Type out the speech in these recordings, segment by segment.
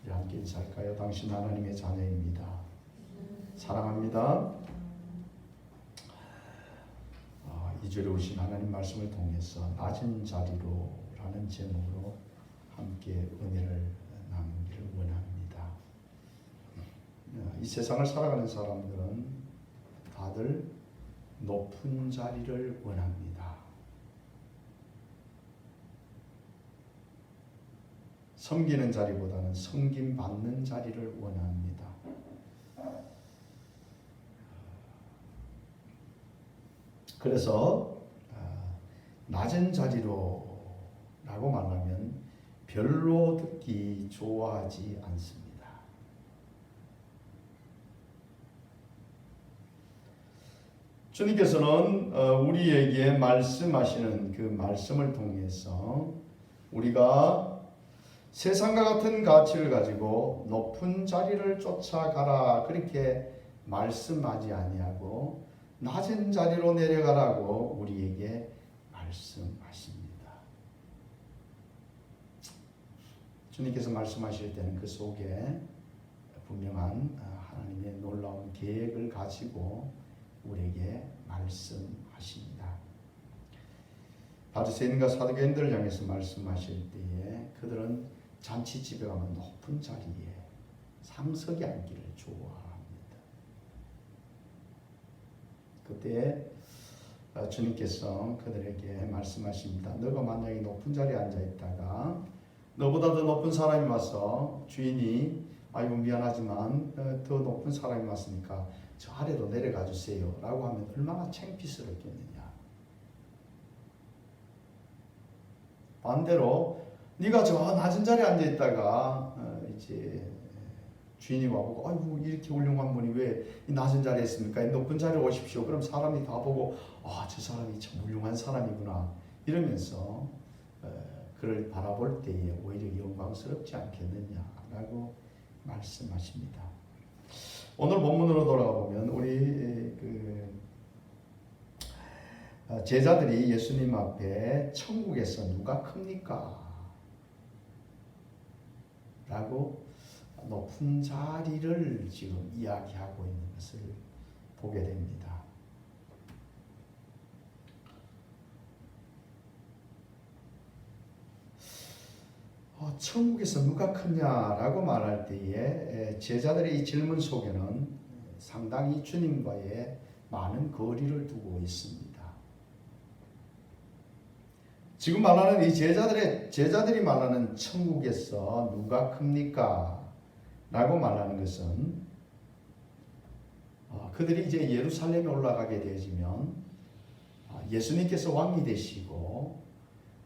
우리 함께 인사할까요? 당신 하나님의 자녀입니다. 사랑합니다. 2절에 오신 하나님 말씀을 통해서 낮은 자리로 라는 제목으로 함께 은혜를 나누기를 원합니다. 이 세상을 살아가는 사람들은 다들 높은 자리를 원합니다. 섬기는 자리보다는 섬김받는 자리를 원합니다. 그래서 낮은 자리로 라고 말하면 별로 듣기 좋아하지 않습니다. 주님께서는 우리에게 말씀하시는 그 말씀을 통해서 우리가 세상과 같은 가치를 가지고 높은 자리를 쫓아가라 그렇게 말씀하지 아니하고 낮은 자리로 내려가라고 우리에게 말씀하십니다. 주님께서 말씀하실 때는 그 속에 분명한 하나님의 놀라운 계획을 가지고 우리에게 말씀하십니다. 바리새인과 사두개인들을 향해서 말씀하실 때에 그들은 잔치집에 가면 높은 자리에 상석에 앉기를 좋아합니다. 그때 주님께서 그들에게 말씀하십니다. 너가 만약에 높은 자리에 앉아 있다가 너보다 더 높은 사람이 와서 주인이 아이고 미안하지만 더 높은 사람이 왔으니까 저 아래로 내려가 주세요 라고 하면 얼마나 창피스럽겠느냐. 반대로 네가 저 낮은 자리에 앉아 있다가 이제 주인이 와보고 아이고 이렇게 훌륭한 분이 왜 낮은 자리에 있습니까? 높은 자리에 오십시오. 그럼 사람이 다 보고 저 사람이 참 훌륭한 사람이구나 이러면서 그를 바라볼 때에 오히려 영광스럽지 않겠느냐라고 말씀하십니다. 오늘 본문으로 돌아가 보면 우리 제자들이 예수님 앞에 천국에서 누가 큽니까? 라고 높은 자리를 지금 이야기하고 있는 것을 보게 됩니다. 천국에서 누가 크냐라고 말할 때에 제자들의 이 질문 속에는 상당히 주님과의 많은 거리를 두고 있습니다. 지금 말하는 이 제자들이 말하는 천국에서 누가 큽니까? 라고 말하는 것은 그들이 이제 예루살렘에 올라가게 되어지면 예수님께서 왕이 되시고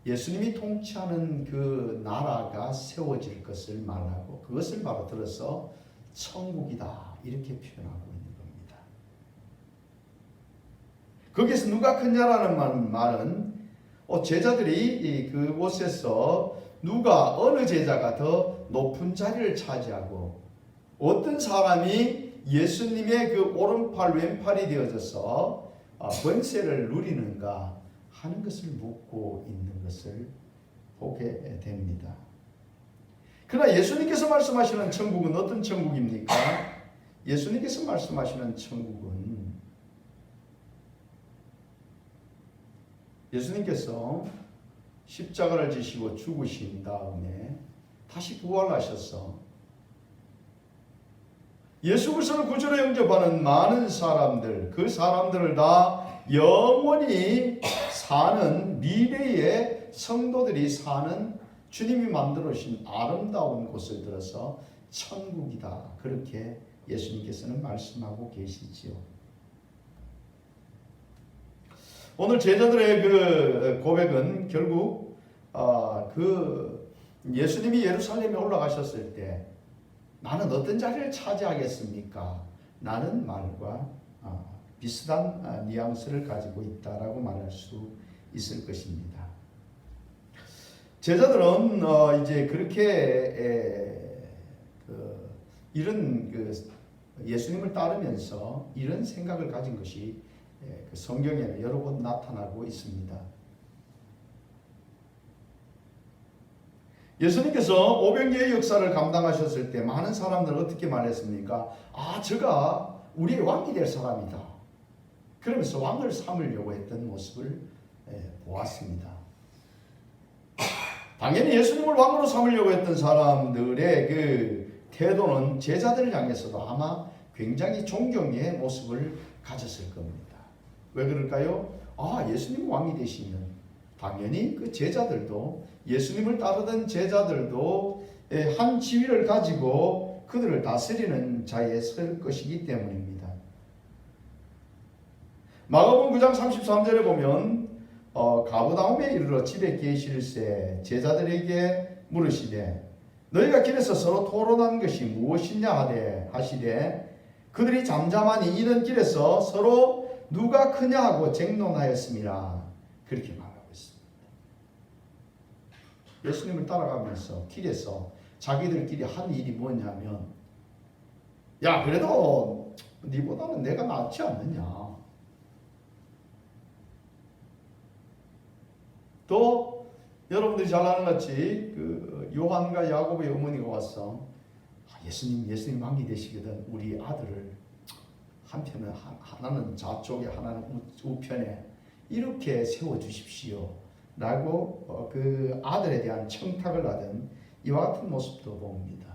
예수님이 통치하는 그 나라가 세워질 것을 말하고 그것을 바로 들어서 천국이다 이렇게 표현하고 있는 겁니다. 거기서 누가 크냐라는 말은 제자들이 그곳에서 누가 어느 제자가 더 높은 자리를 차지하고 어떤 사람이 예수님의 그 오른팔 왼팔이 되어져서 권세를 누리는가 하는 것을 묻고 있는 것을 보게 됩니다. 그러나 예수님께서 말씀하시는 천국은 어떤 천국입니까? 예수님께서 말씀하시는 천국은 예수님께서 십자가를 지시고 죽으신 다음에 다시 부활하셔서 예수 그리스도를 구주로 영접하는 많은 사람들, 그 사람들을 다 영원히 사는 미래의 성도들이 사는 주님이 만들어 주신 아름다운 곳을 들어서 천국이다. 그렇게 예수님께서는 말씀하고 계시지요. 오늘 제자들의 그 고백은 결국 그 예수님이 예루살렘에 올라가셨을 때 나는 어떤 자리를 차지하겠습니까? 라는 말과 비슷한 뉘앙스를 가지고 있다라고 말할 수 있을 것입니다. 제자들은 이제 그렇게 이런 예수님을 따르면서 이런 생각을 가진 것이 성경에 여러 번 나타나고 있습니다. 예수님께서 오병이의 역사를 감당하셨을 때 많은 사람들은 어떻게 말했습니까? 저가 우리의 왕이 될 사람이다. 그러면서 왕을 삼으려고 했던 모습을 보았습니다. 당연히 예수님을 왕으로 삼으려고 했던 사람들의 그 태도는 제자들을 향해서도 아마 굉장히 존경의 모습을 가졌을 겁니다. 왜 그럴까요? 예수님 왕이 되시면 당연히 그 제자들도, 예수님을 따르던 제자들도 한 지위를 가지고 그들을 다스리는 자리에 설 것이기 때문입니다. 마가복음 9장 33절에 보면 가버나움에 이르러 집에 계실새 제자들에게 물으시되 너희가 길에서 서로 토론한 것이 무엇이냐 하시되 그들이 잠잠하니 이는 길에서 서로 누가 크냐 하고 쟁론하였습니다. 그렇게 말하고 있습니다. 예수님을 따라가면서 길에서 자기들끼리 한 일이 뭐냐면, 야 그래도 네보다는 내가 낫지 않느냐. 또 여러분들이 잘 아는 같이 그 요한과 야곱의 어머니가 와서 예수님 왕이 되시거든 우리 아들을 한편은 하나는 좌쪽에 하나는 우편에 이렇게 세워주십시오 라고 그 아들에 대한 청탁을 하던 이와 같은 모습도 봅니다.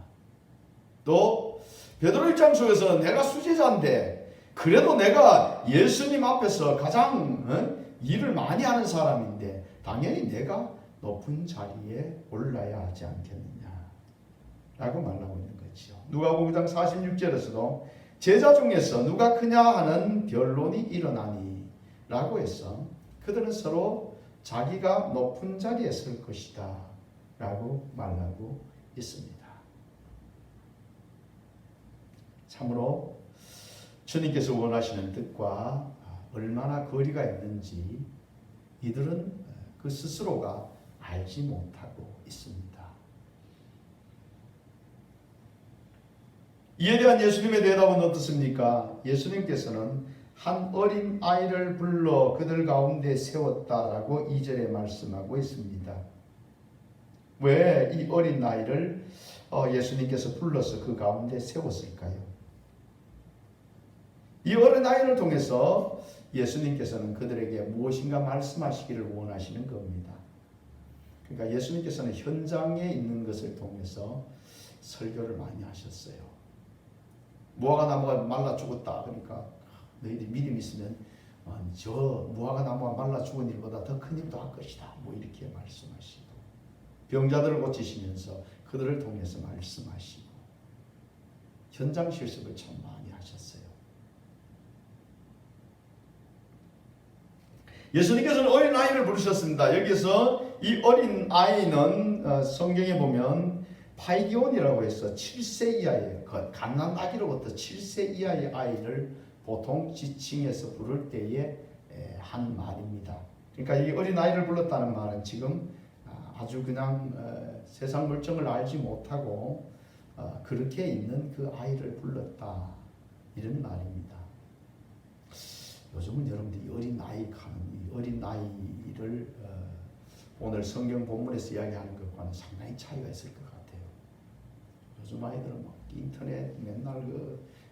또 베드로 입장 속에서 내가 수제자인데 그래도 내가 예수님 앞에서 가장 일을 많이 하는 사람인데 당연히 내가 높은 자리에 올라야 하지 않겠느냐 라고 말하고 있는 거죠. 누가복음 9장 46절에서도 제자 중에서 누가 크냐 하는 변론이 일어나니 라고 해서 그들은 서로 자기가 높은 자리에 설 것이다 라고 말하고 있습니다. 참으로 주님께서 원하시는 뜻과 얼마나 거리가 있는지 이들은 그 스스로가 알지 못하고 있습니다. 이에 대한 예수님의 대답은 어떻습니까? 예수님께서는 한 어린 아이를 불러 그들 가운데 세웠다라고 2절에 말씀하고 있습니다. 왜 이 어린 아이를 예수님께서 불러서 그 가운데 세웠을까요? 이 어린 아이를 통해서 예수님께서는 그들에게 무엇인가 말씀하시기를 원하시는 겁니다. 그러니까 예수님께서는 현장에 있는 것을 통해서 설교를 많이 하셨어요. 무화과 나무가 말라 죽었다. 그러니까 너희들이 믿음 있으면 저 무화과 나무가 말라 죽은 일보다 더 큰 일도 할 것이다. 뭐 이렇게 말씀하시고 병자들을 고치시면서 그들을 통해서 말씀하시고 현장 실습을 참 많이 하셨어요. 예수님께서는 어린 아이를 부르셨습니다. 여기서 이 어린 아이는 성경에 보면 파이기온이라고 해서 7세 이하의 갓난 아기로부터 7세 이하의 아이를 보통 지칭해서 부를 때에 한 말입니다. 그러니까 이 어린 아이를 불렀다는 말은 지금 아주 그냥 세상 물정을 알지 못하고 그렇게 있는 그 아이를 불렀다 이런 말입니다. 요즘은 여러분들이 어린 아이 가는 이 어린 아이를 오늘 성경 본문에서 이야기하는 것과는 상당히 차이가 있을 것 같아요. 요즘 아이들은 막 인터넷 맨날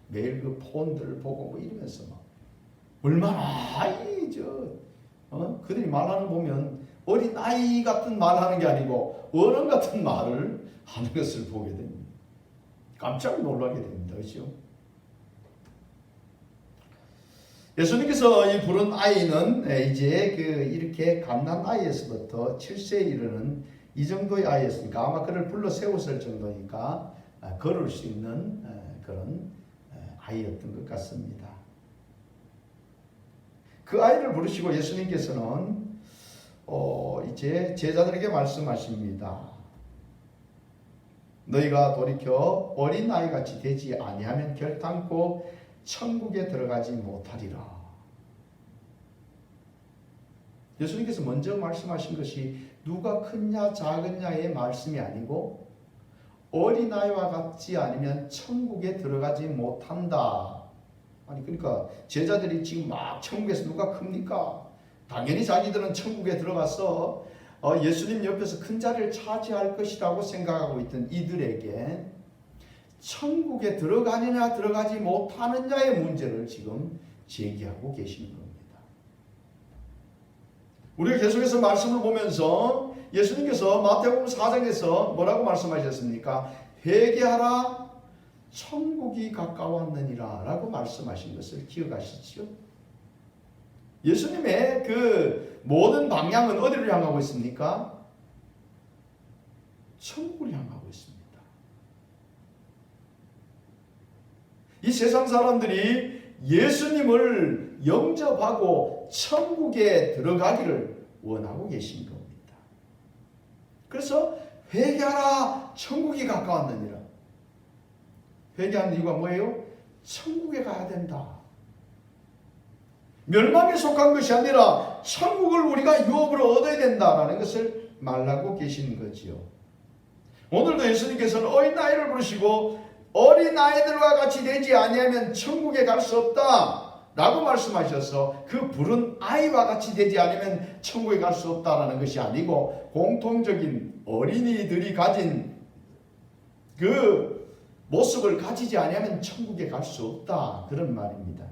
매일 그 폰들을 보고 뭐 이러면서 막 얼마나 그들이 말하는 거 보면 어린 아이 같은 말하는 게 아니고 어른 같은 말을 하는 것을 보게 됩니다. 깜짝 놀라게 됩니다. 그렇죠? 예수님께서 이 부른 아이는 이제 이렇게 갓난 아이에서부터 7세에 이르는 이 정도의 아이였으니까 아마 그를 불러 세웠을 정도니까 걸을 수 있는 그런 아이였던 것 같습니다. 그 아이를 부르시고 예수님께서는 이제 제자들에게 말씀하십니다. 너희가 돌이켜 어린 아이같이 되지 아니하면 결단코 천국에 들어가지 못하리라. 예수님께서 먼저 말씀하신 것이 누가 크냐 작으냐의 말씀이 아니고 어린아이와 같지 않으면 천국에 들어가지 못한다. 아니 그러니까 제자들이 지금 막 천국에서 누가 큽니까? 당연히 자기들은 천국에 들어가서 예수님 옆에서 큰 자리를 차지할 것이라고 생각하고 있던 이들에게 천국에 들어가느냐 들어가지 못하느냐의 문제를 지금 제기하고 계시는 겁니다. 우리가 계속해서 말씀을 보면서 예수님께서 마태복음 4장에서 뭐라고 말씀하셨습니까? 회개하라 천국이 가까웠느니라 라고 말씀하신 것을 기억하시죠? 예수님의 그 모든 방향은 어디를 향하고 있습니까? 천국을 향하고 있습니다. 이 세상 사람들이 예수님을 영접하고 천국에 들어가기를 원하고 계신 겁니다. 그래서 회개하라 천국이 가까웠느니라. 회개하는 이유가 뭐예요? 천국에 가야 된다. 멸망에 속한 것이 아니라 천국을 우리가 유업으로 얻어야 된다라는 것을 말하고 계시는 거지요. 오늘도 예수님께서는 어린아이를 부르시고 어린아이들과 같이 되지 아니하면 천국에 갈 수 없다 라고 말씀하셔서 그 부른 아이와 같이 되지 않으면 천국에 갈 수 없다라는 것이 아니고 공통적인 어린이들이 가진 그 모습을 가지지 아니하면 천국에 갈 수 없다 그런 말입니다.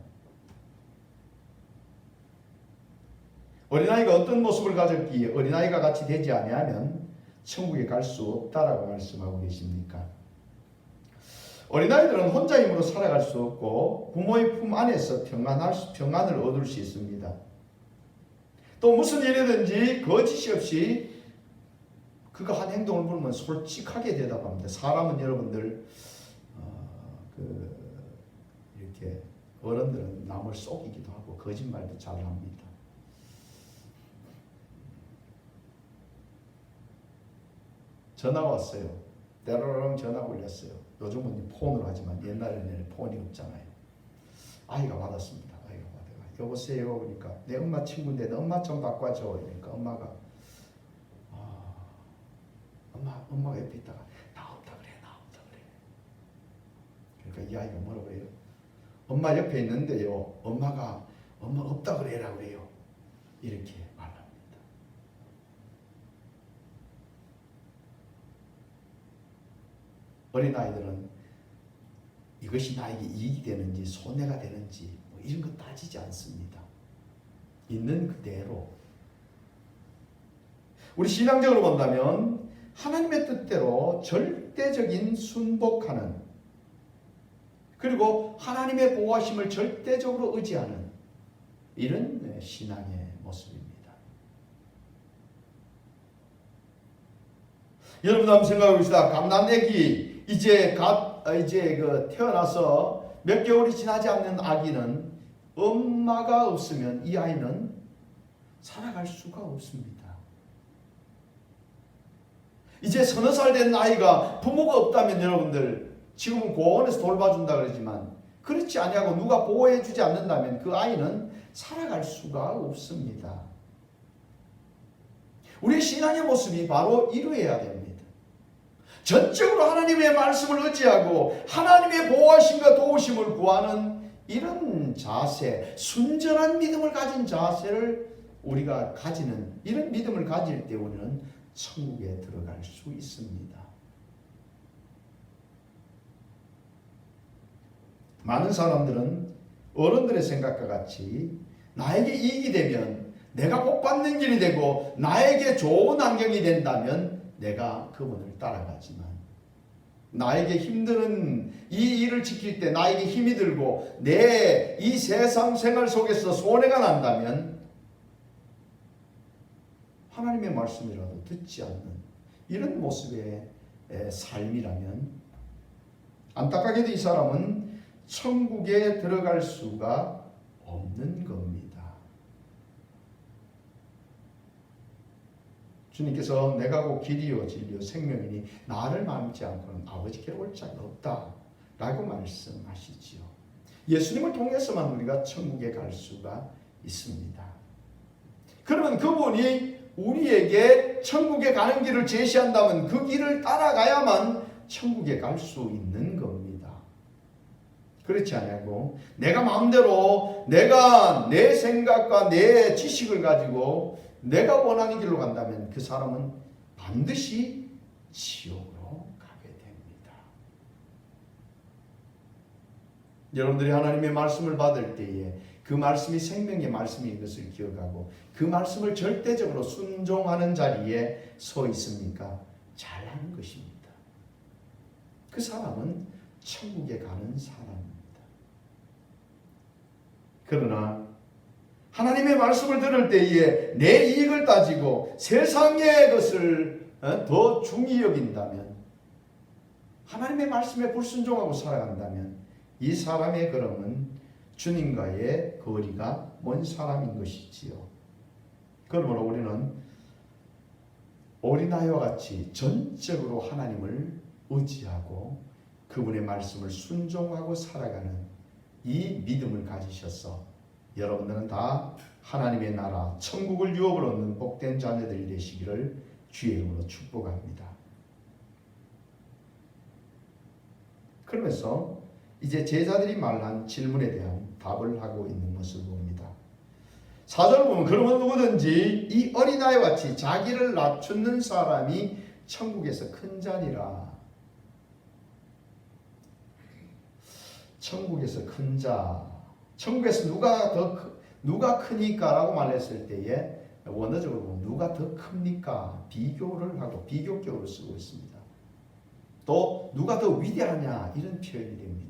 어린아이가 어떤 모습을 가졌기에 어린아이가 같이 되지 아니하면 천국에 갈 수 없다라고 말씀하고 계십니까? 어린아이들은 혼자 힘으로 살아갈 수 없고 부모의 품 안에서 평안을 얻을 수 있습니다. 또 무슨 일이든지 거짓이 없이 그가 한 행동을 보면 솔직하게 대답합니다. 사람은 여러분들 이렇게 어른들은 남을 속이기도 하고 거짓말도 잘 합니다. 전화가 왔어요. 때로랑 전화가 올렸어요. 요즘은 폰으로 하지만 옛날에는 폰이 없잖아요. 아이가 받았습니다. 아이가 받아가 여보세요. 그러니까 내 엄마 친구인데 너 엄마 좀 바꿔줘. 그러니까 엄마가 엄마가 옆에 있다가 나 없다 그래. 그러니까 이 아이가 뭐라고 해요? 엄마 옆에 있는데요. 엄마 없다 그래라 그래요. 이렇게 말합니다. 어린아이들은 이것이 나에게 이익이 되는지 손해가 되는지 뭐 이런 거 따지지 않습니다. 있는 그대로. 우리 신앙적으로 본다면 하나님의 뜻대로 절대적인 순복하는 그리고 하나님의 보호하심을 절대적으로 의지하는 이런 신앙의 모습입니다. 여러분 한번 생각해 봅시다. 갓난아기 이제 태어나서 몇 개월이 지나지 않는 아기는 엄마가 없으면 이 아이는 살아갈 수가 없습니다. 이제 서너 살 된 아이가 부모가 없다면 여러분들 지금은 고원에서 돌봐준다 그러지만 그렇지 아니하고 누가 보호해주지 않는다면 그 아이는 살아갈 수가 없습니다. 우리의 신앙의 모습이 바로 이루어야 됩니다. 전적으로 하나님의 말씀을 의지하고 하나님의 보호하심과 도우심을 구하는 이런 자세, 순전한 믿음을 가진 자세를 우리가 가지는 이런 믿음을 가질 때 우리는 천국에 들어갈 수 있습니다. 많은 사람들은 어른들의 생각과 같이 나에게 이익이 되면 내가 복받는 길이 되고 나에게 좋은 환경이 된다면 내가 그분을 따라가지만 나에게 힘드는 이 일을 지킬 때 나에게 힘이 들고 내 이 세상 생활 속에서 손해가 난다면 하나님의 말씀이라도 듣지 않는 이런 모습의 삶이라면 안타깝게도 이 사람은 천국에 들어갈 수가 없는 겁니다. 주님께서 내가 곧 길이요 진리요 생명이니 나를 믿지 않고는 아버지께 올 자가 없다 라고 말씀하시지요. 예수님을 통해서만 우리가 천국에 갈 수가 있습니다. 그러면 그분이 우리에게 천국에 가는 길을 제시한다면 그 길을 따라가야만 천국에 갈 수 있는 겁니다. 그렇지 않냐고 내가 마음대로 내가 내 생각과 내 지식을 가지고 내가 원하는 길로 간다면 그 사람은 반드시 지옥으로 가게 됩니다. 여러분들이 하나님의 말씀을 받을 때에 그 말씀이 생명의 말씀인 것을 기억하고 그 말씀을 절대적으로 순종하는 자리에 서 있습니까? 잘하는 것입니다. 그 사람은 천국에 가는 사람입니다. 그러나 하나님의 말씀을 들을 때에 내 이익을 따지고 세상의 것을 더 중히 여긴다면, 하나님의 말씀에 불순종하고 살아간다면 이 사람의 걸음은 주님과의 거리가 먼 사람인 것이지요. 그러므로 우리는 어린아이와 같이 전적으로 하나님을 의지하고 그분의 말씀을 순종하고 살아가는 이 믿음을 가지셔서 여러분들은 다 하나님의 나라 천국을 유업을 얻는 복된 자녀들이 되시기를 주의 이름으로 축복합니다. 그러면서 이제 제자들이 말한 질문에 대한 답을 하고 있는 것을 봅니다. 4절 보면 그러면 누구든지 이 어린아이와 같이 자기를 낮추는 사람이 천국에서 큰 자니라. 천국에서 큰 자, 천국에서 누가 크니까라고 말했을 때에 원어적으로 보면 누가 더 큽니까? 비교를 하고 비교격으로 쓰고 있습니다. 또 누가 더 위대하냐 이런 표현이 됩니다.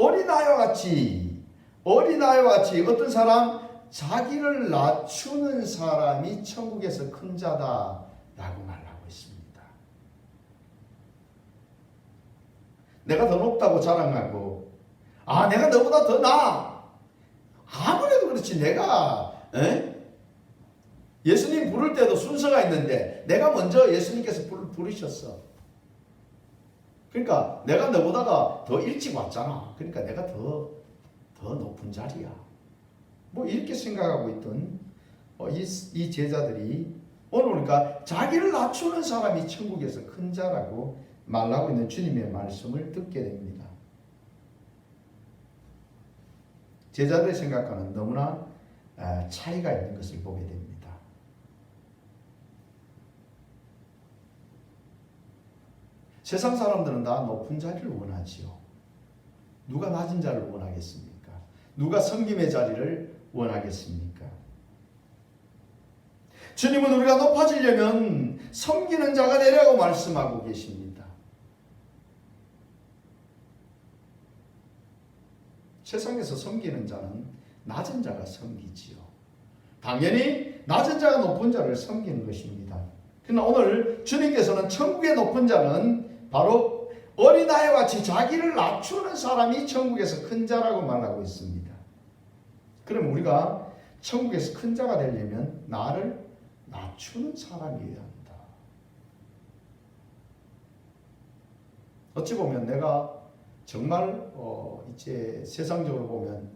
어린아이와 같이 어떤 사람 자기를 낮추는 사람이 천국에서 큰 자다라고 말하고 있습니다. 내가 더 높다고 자랑하고 내가 너보다 더 나아. 아무래도 그렇지 내가 예수님 부를 때도 순서가 있는데 내가 먼저 예수님께서 부르셨어. 그러니까 내가 너보다가 더 일찍 왔잖아. 그러니까 내가 더 높은 자리야. 뭐 이렇게 생각하고 있던 이 제자들이 오늘 보니까 자기를 낮추는 사람이 천국에서 큰 자라고 말하고 있는 주님의 말씀을 듣게 됩니다. 제자들의 생각과는 너무나 차이가 있는 것을 보게 됩니다. 세상 사람들은 다 높은 자리를 원하지요. 누가 낮은 자리를 원하겠습니까? 누가 섬김의 자리를 원하겠습니까? 주님은 우리가 높아지려면 섬기는 자가 되라고 말씀하고 계십니다. 세상에서 섬기는 자는 낮은 자가 섬기지요. 당연히 낮은 자가 높은 자를 섬기는 것입니다. 그러나 오늘 주님께서는 천국의 높은 자는 바로 어린아이와 같이 자기를 낮추는 사람이 천국에서 큰 자라고 말하고 있습니다. 그럼 우리가 천국에서 큰 자가 되려면 나를 낮추는 사람이어야 한다. 어찌 보면 내가 정말 이제 세상적으로 보면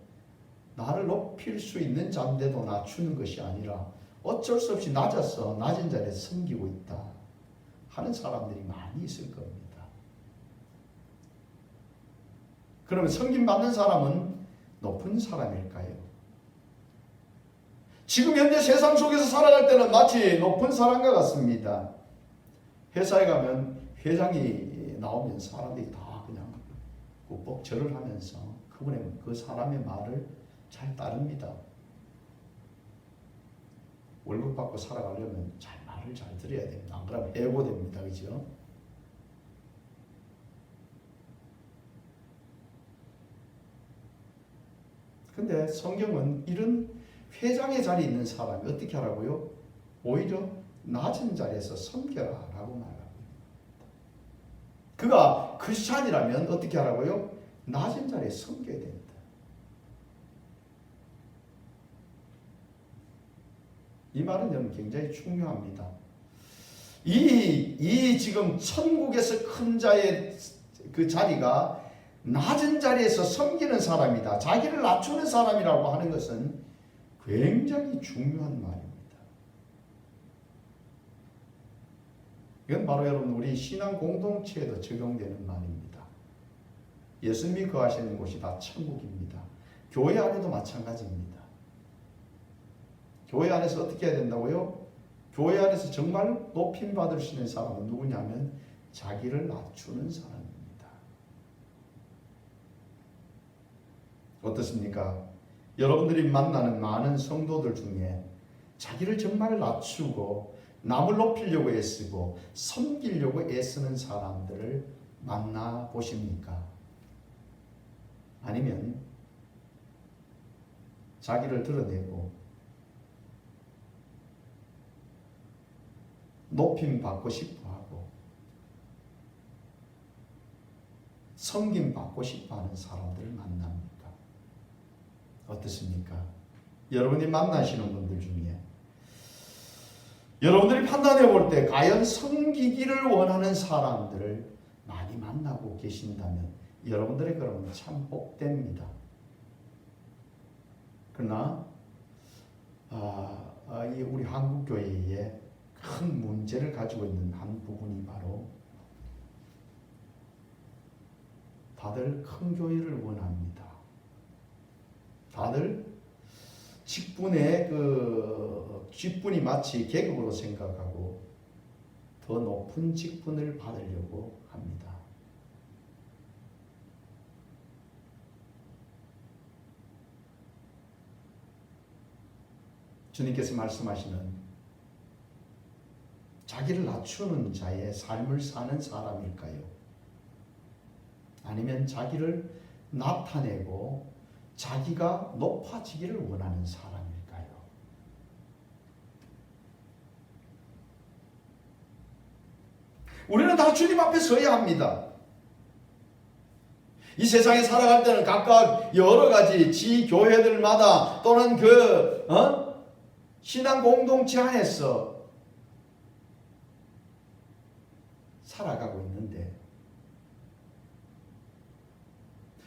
나를 높일 수 있는 자인데도 낮추는 것이 아니라 어쩔 수 없이 낮아서 낮은 자리에 섬기고 있다 하는 사람들이 많이 있을 겁니다. 그러면 섬김받는 사람은 높은 사람일까요? 지금 현재 세상 속에서 살아갈 때는 마치 높은 사람과 같습니다. 회사에 가면 회장이 나오면 사람들이 다 그냥 꼭 절을 하면서 그 사람의 말을 잘 따릅니다. 월급 받고 살아가려면 말을 잘 들어야 됩니다. 안 그러면 해고됩니다. 그죠? 근데 성경은 이런 회장의 자리에 있는 사람이 어떻게 하라고요? 오히려 낮은 자리에서 섬겨라 라고 말합니다. 그가 크리스찬이라면 어떻게 하라고요? 낮은 자리에 섬겨야 됩니다. 이 말은 여러분 굉장히 중요합니다. 이 지금 천국에서 큰 자의 그 자리가 낮은 자리에서 섬기는 사람이다. 자기를 낮추는 사람이라고 하는 것은 굉장히 중요한 말입니다. 이건 바로 여러분 우리 신앙 공동체에도 적용되는 말입니다. 예수님이 거하시는 곳이 다 천국입니다. 교회 안에도 마찬가지입니다. 교회 안에서 어떻게 해야 된다고요? 교회 안에서 정말 높임 받을 수 있는 사람은 누구냐면 자기를 낮추는 사람입니다. 어떻습니까? 여러분들이 만나는 많은 성도들 중에 자기를 정말 낮추고 남을 높이려고 애쓰고 섬기려고 애쓰는 사람들을 만나 보십니까? 아니면 자기를 드러내고 높임 받고 싶어 하고 섬김 받고 싶어 하는 사람들을 만납니까? 어떻습니까? 여러분이 만나시는 분들 중에 여러분들이 판단해 볼 때 과연 섬기기를 원하는 사람들을 많이 만나고 계신다면 여러분들의 그러면 참 복됩니다. 그러나 이 우리 한국 교회에 큰 문제를 가지고 있는 한 부분이 바로 다들 큰 교회를 원합니다. 다들 직분의 직분이 마치 계급으로 생각하고 더 높은 직분을 받으려고 합니다. 주님께서 말씀하시는 자기를 낮추는 자의 삶을 사는 사람일까요? 아니면 자기를 나타내고 자기가 높아지기를 원하는 사람일까요? 우리는 다 주님 앞에 서야 합니다. 이 세상에 살아갈 때는 각각 여러 가지 지교회들마다 또는 신앙 공동체 안에서 살아가고 있는데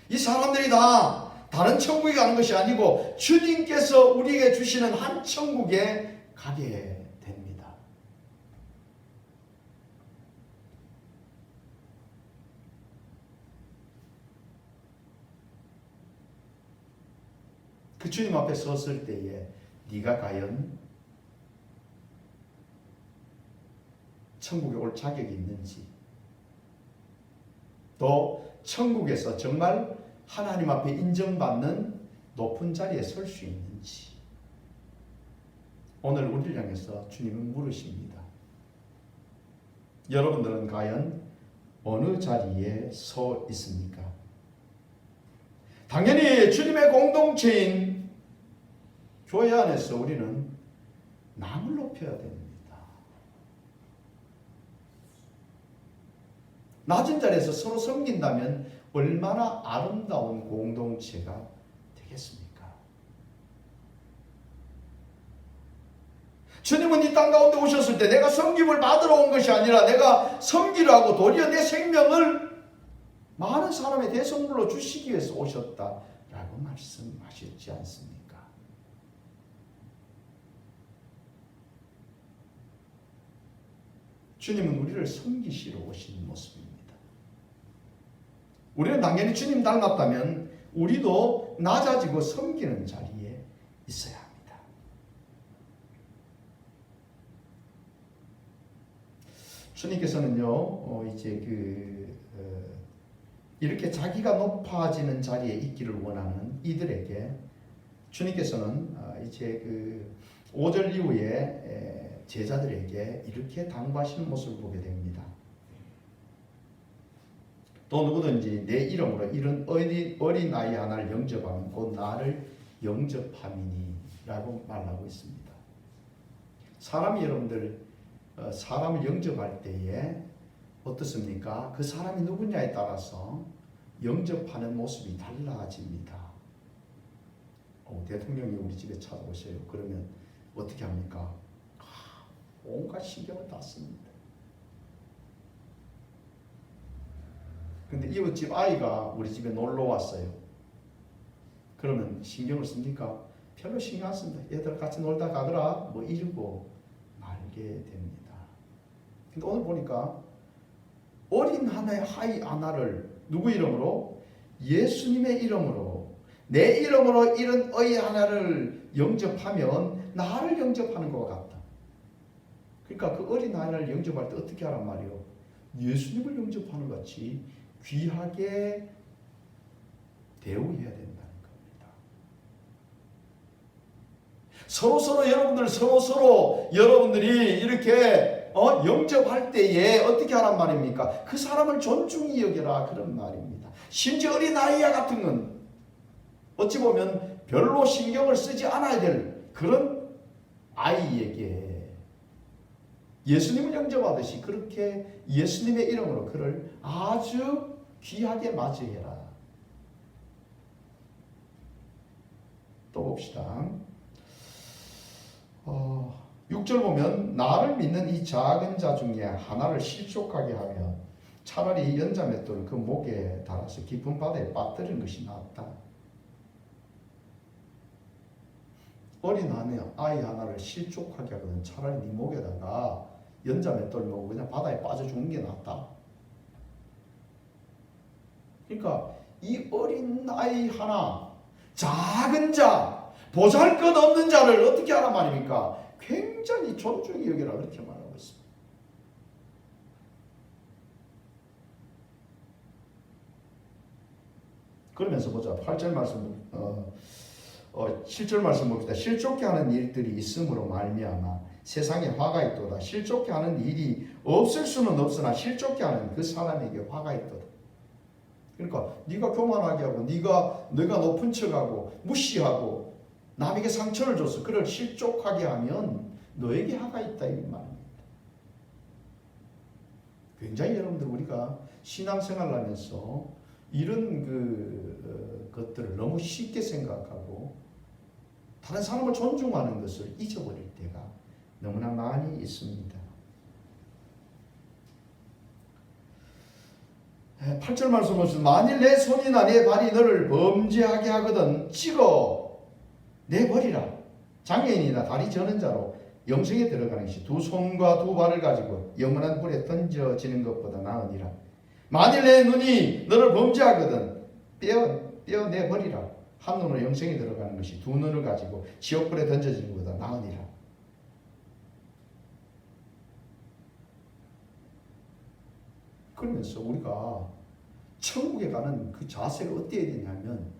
이 사람들이 다 다른 천국에 가는 것이 아니고 주님께서 우리에게 주시는 한 천국에 가게 됩니다. 그 주님 앞에 섰을 때에 네가 과연 천국에 올 자격이 있는지, 또 천국에서 정말 하나님 앞에 인정받는 높은 자리에 설 수 있는지 오늘 우리를 향해서 주님은 물으십니다. 여러분들은 과연 어느 자리에 서 있습니까? 당연히 주님의 공동체인 교회 안에서 우리는 남을 높여야 됩니다. 낮은 자리에서 서로 섬긴다면 얼마나 아름다운 공동체가 되겠습니까? 주님은 이 땅 가운데 오셨을 때 내가 섬김을 받으러 온 것이 아니라 내가 섬기려 하고 도리어 내 생명을 많은 사람의 대성물로 주시기 위해서 오셨다라고 말씀하셨지 않습니까? 주님은 우리를 섬기시러 오신 모습입니다. 우리는 당연히 주님 닮았다면 우리도 낮아지고 섬기는 자리에 있어야 합니다. 주님께서는요, 이렇게 자기가 높아지는 자리에 있기를 원하는 이들에게 주님께서는 5절 이후에 제자들에게 이렇게 당부하시는 모습을 보게 됩니다. 또 누구든지 내 이름으로 이런 어린 아이 하나를 영접하면 곧 나를 영접함이니 라고 말하고 있습니다. 사람이 여러분들 사람을 영접할 때에 어떻습니까? 그 사람이 누구냐에 따라서 영접하는 모습이 달라집니다. 대통령이 우리 집에 찾아오세요. 그러면 어떻게 합니까? 온갖 신경을 다 씁니다. 근데 이웃집 아이가 우리 집에 놀러 왔어요. 그러면 신경을 씁니까? 별로 신경 안 씁니다. 얘들 같이 놀다 가더라 뭐 이러고 말게 됩니다. 근데 오늘 보니까 어린 하나의 아이 하나를 누구 이름으로? 예수님의 이름으로 내 이름으로 이런 의 하나를 영접하면 나를 영접하는 것 같다. 그러니까 그 어린아이를 영접할 때 어떻게 하란 말이요? 예수님을 영접하는 것 같이 귀하게 대우해야 된다는 겁니다. 서로 여러분들이 이렇게 영접할 때에 어떻게 하란 말입니까? 그 사람을 존중히 여겨라 그런 말입니다. 심지어 어린아이와 같은 건 어찌 보면 별로 신경을 쓰지 않아야 될 그런 아이에게 예수님을 영접하듯이 그렇게 예수님의 이름으로 그를 아주 귀하게 맞이해라. 또 봅시다. 6절 보면 나를 믿는 이 작은 자 중에 하나를 실족하게 하면 차라리 연자 맷돌을 그 목에 달아서 깊은 바다에 빠뜨리는 것이 낫다. 어린 아이 하나를 실족하게 하거든 차라리 네 목에다가 연자 맷돌 먹고 그냥 바다에 빠져 죽는 게 낫다. 그러니까 이 어린 아이 하나, 작은 자, 보잘것없는 자를 어떻게 하란 말입니까? 굉장히 존중히 여기라 그렇게 말하고 있습니다. 그러면서 보자. 8절 말씀 7절 말씀 봅시다. 실족해 하는 일들이 있음으로 말미암아 세상에 화가 있도다. 실족해 하는 일이 없을 수는 없으나 실족해 하는 그 사람에게 화가 있도다. 그러니까 네가 교만하게 하고 네가 높은 척하고 무시하고 남에게 상처를 줘서 그를 실족하게 하면 너에게 화가 있다 이 말입니다. 굉장히 여러분들 우리가 신앙생활을 하면서 이런 것들을 너무 쉽게 생각하고 다른 사람을 존중하는 것을 잊어버릴 때가 너무나 많이 있습니다. 8절 말씀 보시면 만일 내 손이나 내 발이 너를 범죄하게 하거든 찍어 내버리라. 장애인이나 다리 저는 자로 영생에 들어가는 것이 두 손과 두 발을 가지고 영원한 불에 던져지는 것보다 나으니라. 만일 내 눈이 너를 범죄하거든 떼어내버리라. 한 눈으로 영생에 들어가는 것이 두 눈을 가지고 지옥불에 던져지는 것보다 나으니라. 그러면서 우리가 천국에 가는 그 자세가 어때야 되냐면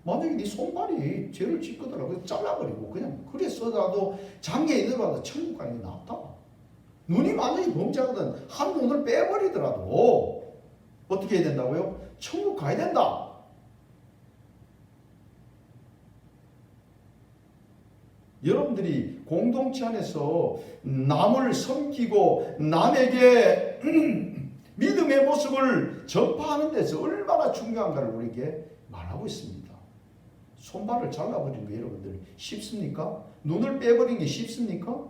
만약에 네 손발이 죄를 짓거더라도 잘라버리고 그냥 그랬어도 장애인으로라도 천국 가는 게 낫다. 눈이 만약에 범죄하거든 한 눈을 빼버리더라도 어떻게 해야 된다고요? 천국 가야 된다. 여러분들이 공동체 안에서 남을 섬기고 남에게 믿음의 모습을 전파하는 데서 얼마나 중요한가를 우리에게 말하고 있습니다. 손발을 잘라버리는 게 여러분들 쉽습니까? 눈을 빼버리는 게 쉽습니까?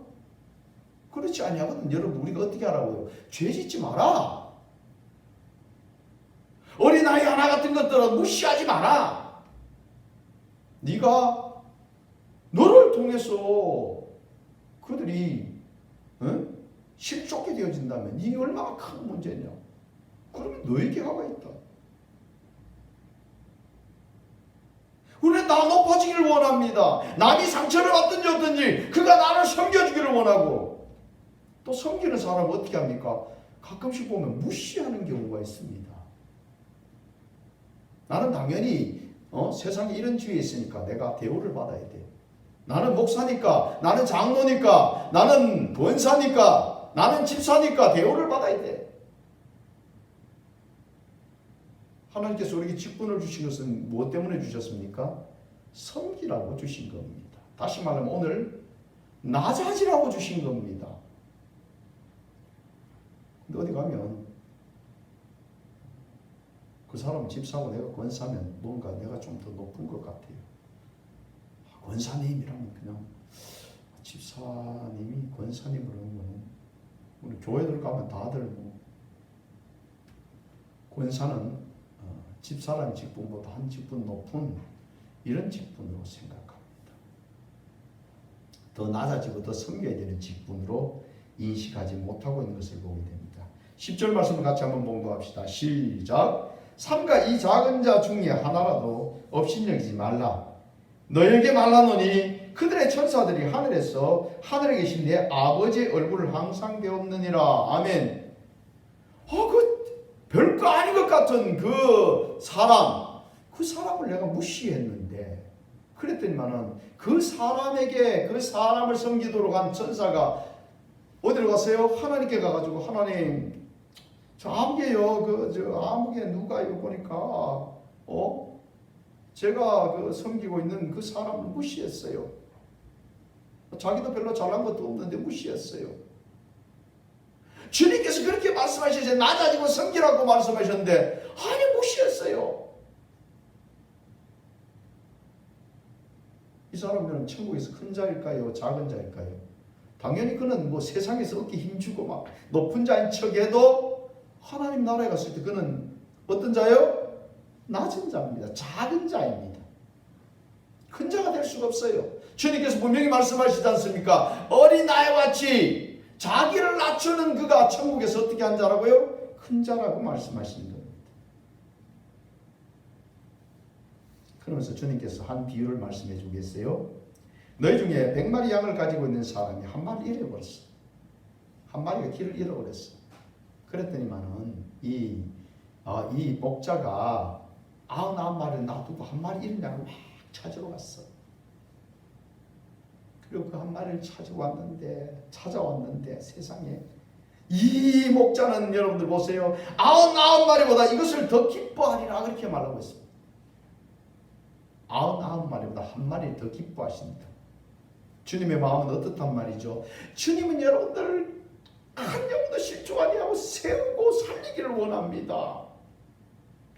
그렇지 아니하거든. 여러분 우리가 어떻게 하라고요? 죄 짓지 마라. 어린아이 하나 같은 것들은 무시하지 마라. 네가 너를 통해서 그들이 실족게 되어진다면 이게 얼마나 큰 문제냐. 그러면 너에게 화가 있다. 우리는 나 높아지기를 원합니다. 남이 상처를 받든지 어떤지 그가 나를 섬겨주기를 원하고 또 섬기는 사람은 어떻게 합니까? 가끔씩 보면 무시하는 경우가 있습니다. 나는 당연히 세상에 이런 지위에 있으니까 내가 대우를 받아야 돼. 나는 목사니까, 나는 장로니까, 나는 권사니까, 나는 집사니까 대우를 받아야 돼. 하나님께서 우리에게 직분을 주신 것은 무엇 때문에 주셨습니까? 섬기라고 주신 겁니다. 다시 말하면 오늘 낮아지라고 주신 겁니다. 근데 어디 가면 그 사람 집사고 내가 권사면 뭔가 내가 좀 더 높은 것 같아요. 권사님이라면 그냥 집사님이 권사님으로 하는 거는 우리 교회들 가면 다들 뭐 권사는 집사라는 직분보다 한 직분 높은 이런 직분으로 생각합니다. 더 낮아지고 더 섬겨야 되는 직분으로 인식하지 못하고 있는 것을 보게 됩니다. 10절 말씀을 같이 한번 봉독합시다. 시작. 삼가 이 작은 자 중에 하나라도 업신여기지 말라. 너에게 말하노니 그들의 천사들이 하늘에서 하늘에 계신 내 아버지의 얼굴을 항상 배웠느니라. 아멘. 그 별거 아닌 것 같은 그 사람을 내가 무시했는데, 그랬더니만은 그 사람에게 그 사람을 섬기도록 한 천사가 어디로 갔어요? 하나님께 가가지고, 하나님 저 암흑에요, 저 암흑에 누가요 보니까 제가 그 섬기고 있는 그 사람을 무시했어요. 자기도 별로 잘난 것도 없는데 무시했어요. 주님께서 그렇게 말씀하시지, 낮아지고 섬기라고 말씀하셨는데 아니 무시했어요. 이 사람들은 천국에서 큰 자일까요? 작은 자일까요? 당연히 그는 뭐 세상에서 어깨 힘주고 막 높은 자인 척해도 하나님 나라에 갔을 때 그는 어떤 자요? 낮은 자입니다. 작은 자입니다. 큰 자가 될 수가 없어요. 주님께서 분명히 말씀하시지 않습니까? 어린아이와 같이 자기를 낮추는 그가 천국에서 어떻게 한 자라고요? 큰 자라고 말씀하시는 겁니다. 그러면서 주님께서 한 비유를 말씀해 주겠어요. 너희 중에 100마리 양을 가지고 있는 사람이 한 마리 잃어버렸어. 한 마리가 길을 잃어버렸어. 그랬더니만은 이 목자가 99마리를 놔두고 한 마리 잃은 양을 막 찾으러 갔어. 그리고 그 한 마리를 찾아왔는데 세상에 이 목자는 여러분들 보세요. 99마리보다 이것을 더 기뻐하리라 그렇게 말하고 있습니다. 99마리보다 한 마리 더 기뻐하신다. 주님의 마음은 어떻단 말이죠? 주님은 여러분들 한 영혼도 실족 아니하고 세우고 살리기를 원합니다.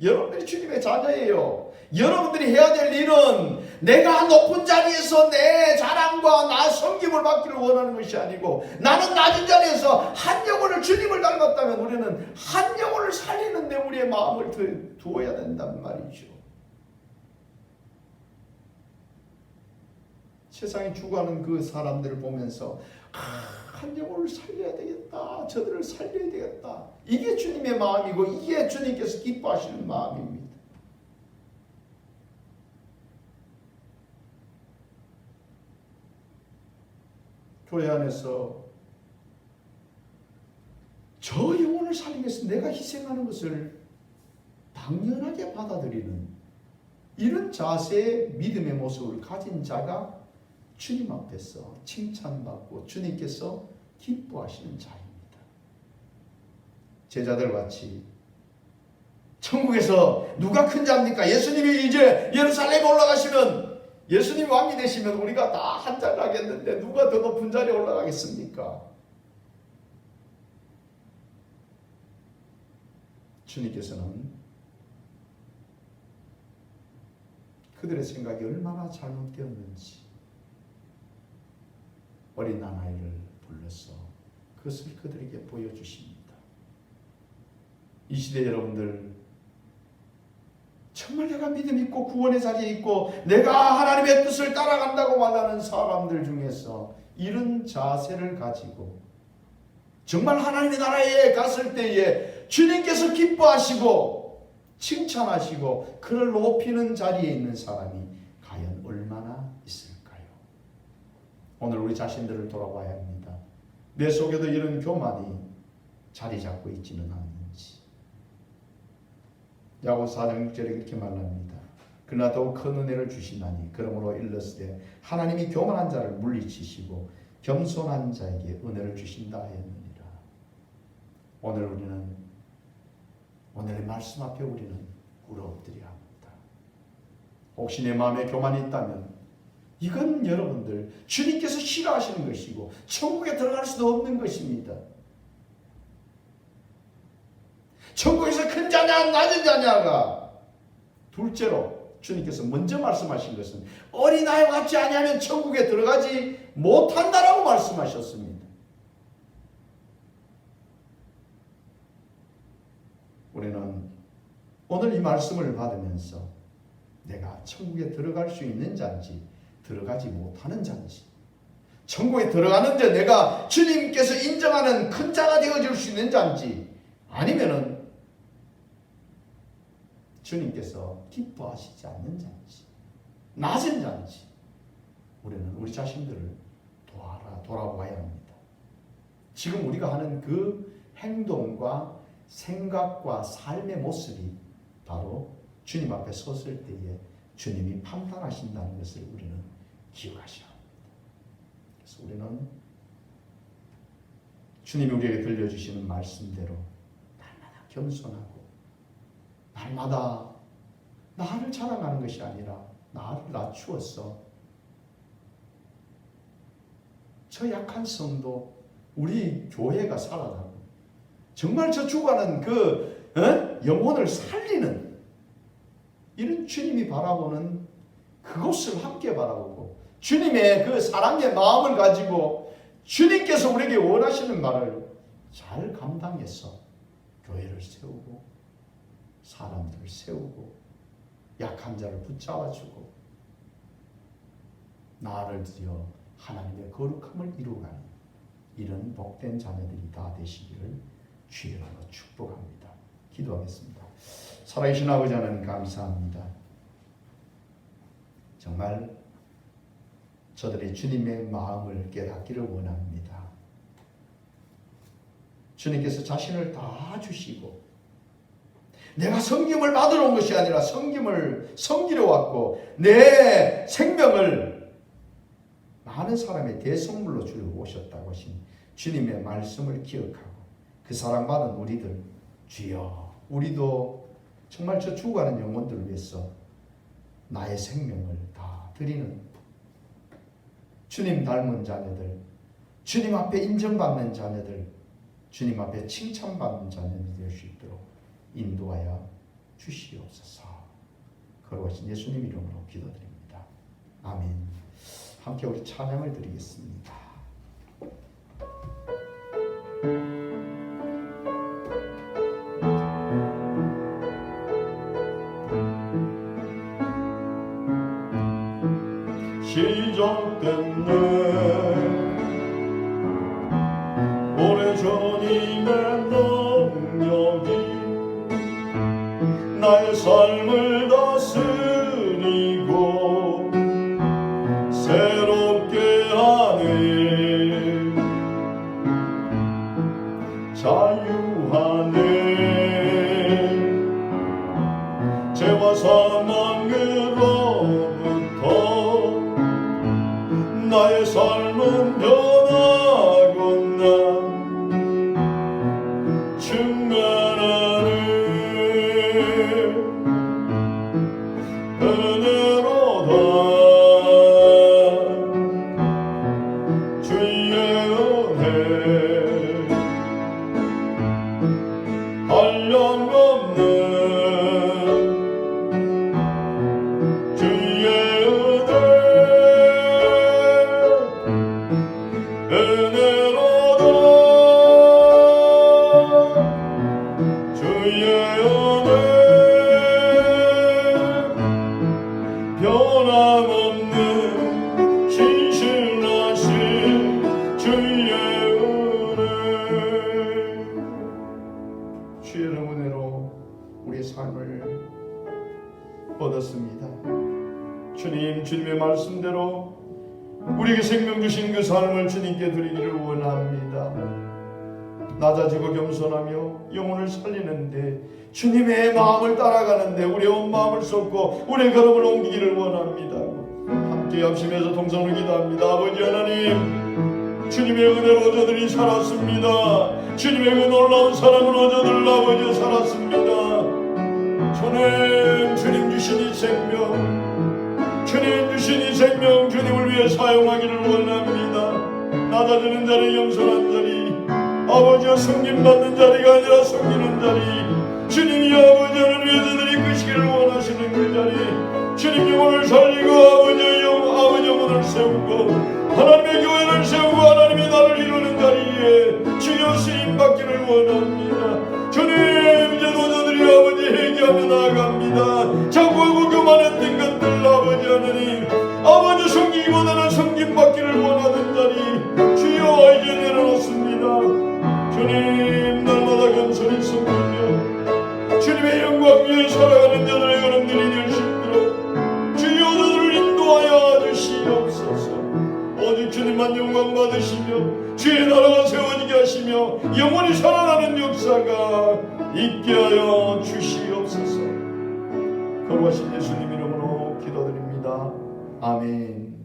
여러분들이 주님의 자녀예요. 여러분들이 해야 될 일은 내가 높은 자리에서 내 자랑과 나 섬김을 받기를 원하는 것이 아니고, 나는 낮은 자리에서 한 영혼을, 주님을 닮았다면 우리는 한 영혼을 살리는 데 우리의 마음을 두어야 된단 말이죠. 세상에 죽어가는 그 사람들을 보면서 한 영혼을 살려야 되겠다, 저들을 살려야 되겠다, 이게 주님의 마음이고 이게 주님께서 기뻐하시는 마음입니다. 교회 안에서 저 영혼을 살리기 위해서 내가 희생하는 것을 당연하게 받아들이는 이런 자세의 믿음의 모습을 가진 자가 주님 앞에서 칭찬받고 주님께서 기뻐하시는 자입니다. 제자들 같이 천국에서 누가 큰 자입니까? 예수님이 이제 예루살렘에 올라가시면, 예수님이 왕이 되시면 우리가 다 한 자를 하겠는데 누가 더 높은 자리에 올라가겠습니까? 주님께서는 그들의 생각이 얼마나 잘못되었는지 어린 아이를 불러서 그것을 그들에게 보여주십니다. 이 시대 여러분들, 정말 내가 믿음 있고 구원의 자리에 있고 내가 하나님의 뜻을 따라간다고 말하는 사람들 중에서 이런 자세를 가지고 정말 하나님의 나라에 갔을 때에 주님께서 기뻐하시고 칭찬하시고 그를 높이는 자리에 있는 사람이 과연 얼마나 있을까요? 오늘 우리 자신들을 돌아봐야 합니다. 내 속에도 이런 교만이 자리 잡고 있지는 않는지. 야고보서 4장 6절에 이렇게 말합니다. 그러나 더욱 큰 은혜를 주시나니 그러므로 일렀으되 하나님이 교만한 자를 물리치시고 겸손한 자에게 은혜를 주신다 하였느니라. 오늘 우리는, 오늘의 말씀 앞에 우리는 꿇어 엎드려야 합니다. 혹시 내 마음에 교만이 있다면 이건 여러분들 주님께서 싫어하시는 것이고 천국에 들어갈 수도 없는 것입니다. 천국에서 큰 자냐 낮은 자냐가 둘째로 주님께서 먼저 말씀하신 것은 어린아이와 같지 아니하면 천국에 들어가지 못한다라고 말씀하셨습니다. 우리는 오늘 이 말씀을 받으면서 내가 천국에 들어갈 수 있는 자인지 들어가지 못하는 자인지, 천국에 들어가는데 내가 주님께서 인정하는 큰 자가 되어줄 수 있는 자인지, 아니면은 주님께서 기뻐하시지 않는 자인지, 낮은 자인지 우리는 우리 자신들을 돌아보아야 합니다. 지금 우리가 하는 그 행동과 생각과 삶의 모습이 바로 주님 앞에 섰을 때에 주님이 판단하신다는 것을 우리는 기억하셔야 합니다. 그래서 우리는 주님이 우리에게 들려주시는 말씀대로 날마다 겸손하고 날마다 나를 자랑하는 것이 아니라 나를 낮추어서 저 약한 성도, 우리 교회가 살아나고 정말 저 죽어가는 그 영혼을 살리는 이런 주님이 바라보는 그곳을 함께 바라보고 주님의 그 사랑의 마음을 가지고 주님께서 우리에게 원하시는 말을 잘 감당해서 교회를 세우고 사람들을 세우고 약한 자를 붙잡아주고 나를 들여 하나님의 거룩함을 이루어가는 이런 복된 자녀들이 다 되시기를 주의 이름으로 축복합니다. 기도하겠습니다. 살아계신 아버지 하나님 감사합니다. 정말 저들이 주님의 마음을 깨닫기를 원합니다. 주님께서 자신을 다 주시고 내가 섬김을 받으러 온 것이 아니라 섬기러 왔고 내 생명을 많은 사람의 대성물로 주려고 오셨다고 하신 주님의 말씀을 기억하고 그 사랑받은 우리들 주여 우리도 정말 저 죽어가는 영혼들을 위해서 나의 생명을 다 드리는 주님 닮은 자녀들, 주님 앞에 인정받는 자녀들, 주님 앞에 칭찬받는 자녀들이 될 수 있도록 인도하여 주시옵소서. 거룩하신 예수님 이름으로 기도드립니다. 아멘. 함께 우리 찬양을 드리겠습니다. 시작됐네 오래전임의 능력이 나의 삶을 다스리고 새롭게 하네 자유하네 죄와 사망으로부터 나의 삶은 변하고 난 충만하네 은혜로다 주의 은혜 한량없는 주의 은혜로다 주의 은혜 변함없는 신실하신 주의 은혜 주의 은혜로 우리의 삶을 얻었습니다. 주님, 주님의 말씀대로 우리에게 생명 주신 그 삶을 주님께 드리기를 원합니다. 낮아지고 겸손하며 영혼을 살리는데 주님의 마음을 따라가는데 우리의 온 마음을 쏟고 우리의 걸음을 옮기기를 원합니다. 함께 합심해서 동성으로 기도합니다. 아버지 하나님, 주님의 은혜로 저들이 살았습니다. 주님의 그 놀라운 사랑으로 저들 아버지 살았습니다. 주님 주신 이 생명, 주님 주신 이 생명 주님을 위해 사용하기를 원합니다. 낮아지는 자리, 겸손한 자리, 아버지와 섬김받는 자리가 아니라 섬기는 자리, 주님이 아버지를 위해 저들이 끄시기를 원하시는 그 자리, 주님 영혼을 살리고 아버지 영혼을 세우고 하나님의 교회를 세우고 하나님의 나를 이루는 자리에 주여 쓰임받기를 원합니다. 주님, 이제도 저들이 아버지 회개하며 나아갑니다. 자고하고 교만했던 것들 아버지 하나님, 아버지 섬기기보다는 섬김받기를 원하는 자리 주여 이제 내려놓습니다. 주님, 날마다 겸손히 섬기며 주님 주님의 영광 위에 살아가는 저들의 걸음들이 될 수 있도록 주여 저들을 인도하여 주시옵소서. 오직 주님만 영광 받으시며 주의 나라가 세워지게 하시며 영원히 살아나는 역사가 있게 하여 주시옵소서. 거룩하신 예수님 이름으로 기도드립니다. 아멘.